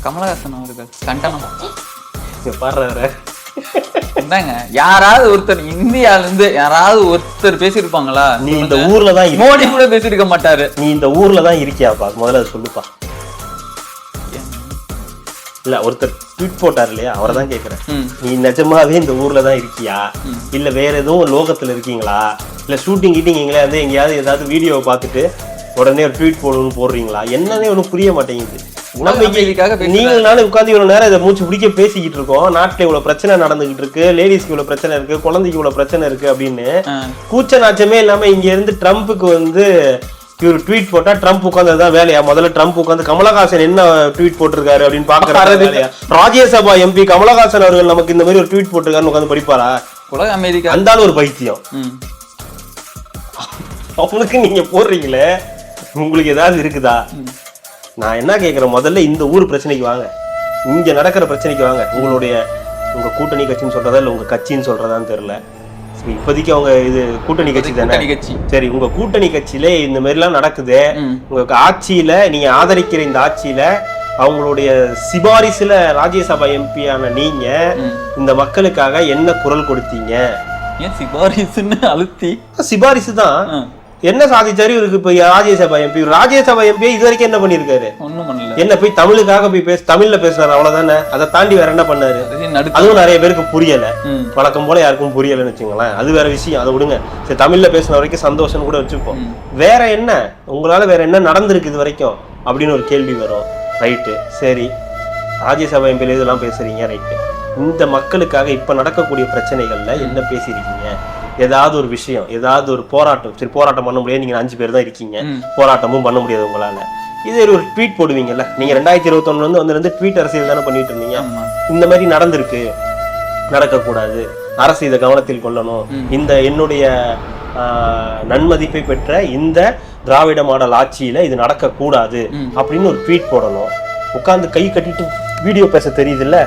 கமலஹாசன் அவர்கள் கண்டனம் பாடுற என்னங்க, யாராவது ஒருத்தர் இந்தியால இருந்து யாராவது ஒருத்தர் பேசியிருப்பாங்களா? நீ இந்த ஊர்ல தான் மோடி கூட பேசியிருக்க மாட்டாரு. நீ இந்த ஊர்ல தான் இருக்கியாப்பா, முதல்ல அதை சொல்லுப்பா. இல்ல ஒருத்தர் ட்வீட் போட்டார் இல்லையா, அவரை தான் கேக்குறேன். நீ நிஜமாவே இந்த ஊர்ல தான் இருக்கியா, இல்ல வேற எதுவும் லோகத்துல இருக்கீங்களா, இல்ல ஷூட்டிங் கீட்டிங் எங்கேயாவது ஏதாவது வீடியோவை பார்த்துட்டு உடனே ஒரு ட்வீட் போடணும்னு போடுறீங்களா? என்னன்னே ஒன்றும் புரிய மாட்டேங்குது. நீங்களும் நானும் உட்காந்து இவ்வளவு நேரம் இதை மூச்சு பிடிக்க பேசிக்கிட்டு இருக்கோம். நாட்டுல இவ்வளவு பிரச்சனை நடந்துகிட்டு இருக்கு, லேடிஸ்க்கு இவ்வளவு பிரச்சனை இருக்கு, குழந்தைக்கு இவ்வளவு பிரச்சனை இருக்கு அப்படின்னு கூச்ச நாச்சமே இல்லாம இங்க இருந்து ட்ரம்ப்புக்கு வந்து இவர் ட்வீட் போட்டா ட்ரம்ப் உட்கார்ந்ததுதான் வேலையா? முதல்ல ட்ரம்ப் உட்காந்து கமலஹாசன் என்ன ட்வீட் போட்டிருக்காரு அப்படின்னு பாக்குறாரு. ராஜ்யசபா எம்பி கமலஹாசன் அவர்கள் நமக்கு இந்த மாதிரி ஒரு ட்வீட் போட்டிருக்காருன்னு உட்காந்து படிப்பாரா? உலக அமெரிக்கா அந்தாலும் ஒரு பைத்தியம். அவனுக்கு நீங்க போடுறீங்களே, உங்களுக்கு ஏதாவது இருக்குதா? நான் என்ன கேட்கிறேன், முதல்ல இந்த ஊர் பிரச்சனைக்கு வாங்க, இங்க நடக்கிற பிரச்சனைக்கு வாங்க. உங்க கூட்டணி கட்சின்னு சொல்றதா இல்ல உங்க கட்சின்னு சொல்றதான்னு தெரியல. இப்போதைக்கு அவங்க இது கூட்டணி கட்சி தானே. சரி, உங்க கூட்டணி கட்சியில இந்த மாதிரி எல்லாம் நடக்குது. உங்க ஆட்சியில நீங்க ஆதரிக்கிற இந்த ஆட்சியில அவங்களுடைய சிபாரிசுல ராஜ்யசபா எம்பியான நீங்க இந்த மக்களுக்காக என்ன குரல் கொடுத்தீங்க? ஏன் சிபாரிசுன்னு அழுத்தி? சிபாரிசு தான். என்ன சாதிச்சாரு இவருக்கு? இப்ப ராஜ்யசபா எம்பி இது வரைக்கும் என்ன பண்ணிருக்காரு? ஒண்ணும் பண்ணல. என்ன போய் தமிழுக்காக போய் தமிழ்ல பேசுறாரு, அவ்வளவுதானே. அதை தாண்டி வேற என்ன பண்ணாரு? அதுவும் நிறைய பேருக்கு புரியல. வழக்கம் போல யாருக்கும் புரியலன்னு வச்சுங்களேன், அது வேற விஷயம், அதை விடுங்க. சரி, தமிழ்ல பேசுன வரைக்கும் சந்தோஷம் கூட வச்சுப்போம். வேற என்ன உங்களால வேற என்ன நடந்திருக்கு இது வரைக்கும் அப்படின்னு ஒரு கேள்வி வரும். ரைட்டு, சரி, ராஜ்யசபா எம்பியில இதெல்லாம் பேசுறீங்க, ரைட்டு. இந்த மக்களுக்காக இப்ப நடக்கக்கூடிய பிரச்சனைகள்ல என்ன பேசிருக்கீங்க? ஏதாவது ஒரு விஷயம், ஏதாவது ஒரு போராட்டம். சரி, போராட்டம் பண்ண முடியாது, நீங்க 5 பேர் தான் இருக்கீங்க, போராட்டமும் பண்ண முடியாது உங்களால. இதே ஒரு ட்வீட் போடுவீங்கல்ல. நீங்க 2021 வந்து ட்வீட் அரசியல் தானே பண்ணிட்டு இருந்தீங்க. இந்த மாதிரி நடந்திருக்கு, நடக்கக்கூடாது, அரசு இதை கவனத்தில் கொள்ளணும், இந்த என்னுடைய நன்மதிப்பை பெற்ற இந்த திராவிட மாடல் ஆட்சியில இது நடக்கக்கூடாது அப்படின்னு ஒரு ட்வீட் போடணும். உட்கார்ந்து கை கட்டிட்டு வீடியோ பேச தெரியுது இல்ல,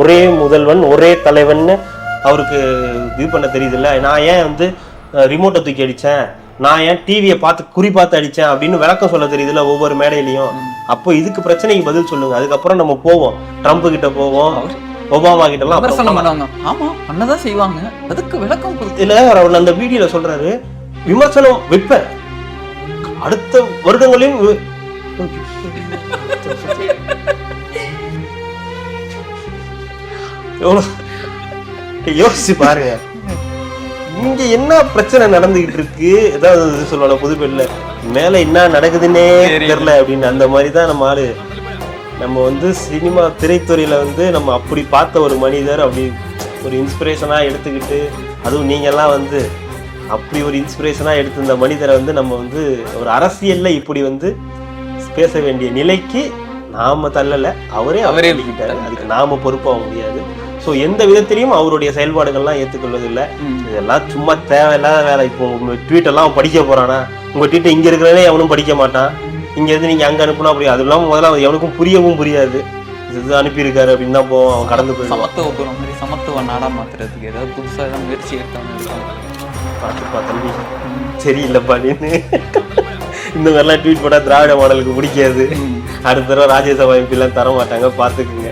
ஒரே முதல்வன் ஒரே தலைவன் அவருக்கு இது பண்ண தெரியுது இல்ல. நான் ஏன் வந்து ரிமோட்டை தூக்கி அடிச்சேன், நான் ஏன் டிவியை பார்த்து அடிச்சேன் அப்படின்னு விளக்கம் சொல்ல தெரியுதுல்ல ஒவ்வொரு மேடையிலையும். அப்போ இதுக்கு பிரச்சனைக்கு பதில் சொல்லுங்க. அதுக்கப்புறம் நம்ம போவோம், ட்ரம்ப் கிட்ட போவோம், ஒபாமா கிட்ட எல்லாம் பண்ணதான் செய்வாங்க. அதுக்கு விளக்கம் இல்ல. அவர் அந்த வீடியோல சொல்றாரு, விமர்சனம் வைப்ப அடுத்த வருடங்களையும் யோசிச்சு பாருங்க, இங்க என்ன பிரச்சனை நடந்துகிட்டு இருக்கு. ஏதாவது சொல்லுவாங்க புதுப்பேட்ல மேல என்ன நடக்குதுன்னே தெரியல அப்படின்னு. அந்த மாதிரிதான் நம்ம ஆளு. நம்ம வந்து சினிமா திரைத்துறையில வந்து நம்ம அப்படி பார்த்த ஒரு மனிதர், அப்படி ஒரு இன்ஸ்பிரேஷனா எடுத்துக்கிட்டு, அதுவும் நீங்க எல்லாம் வந்து அப்படி ஒரு இன்ஸ்பிரேஷனா எடுத்து இந்த மனிதரை வந்து நம்ம வந்து ஒரு அரசியல்ல இப்படி வந்து பேச வேண்டிய நிலைக்கு நாம தள்ளல, அவரே எழுதிக்கிட்டாரு. அதுக்கு நாம பொறுப்பாக முடியாது. ஸோ எந்த விதத்திலையும் அவருடைய செயல்பாடுகள்லாம் ஏற்றுக்கொள்வதில்லை. இதெல்லாம் சும்மா தேவையில்லாத வேலை. இப்போ உங்க ட்வீட் எல்லாம் படிக்க போறானா? உங்க ட்வீட்டை இங்க இருக்கிறதே எவனும் படிக்க மாட்டான். இங்க இருந்து நீங்க அங்க அனுப்புனா அப்படி, அது இல்லாமல் முதல்ல எவனுக்கும் புரியவும் புரியாது. இது அனுப்பியிருக்காரு அப்படின்னு தான் போவோம், அவன் கடந்து போய். சமத்துவ நாடா மாத்துறதுக்கு ஏதாவது புதுசா ஏதாவது முயற்சி எடுத்தாங்க. பார்த்துப்பா தம்பி, சரியில்லைப்பா நீன்னு இந்த மாதிரிலாம் ட்வீட் போட்டா திராவிட மாடலுக்கு பிடிக்காது. அடுத்த தடவை ராஜ்யசபா எம்பி எல்லாம் தர மாட்டாங்க, பார்த்துக்குங்க.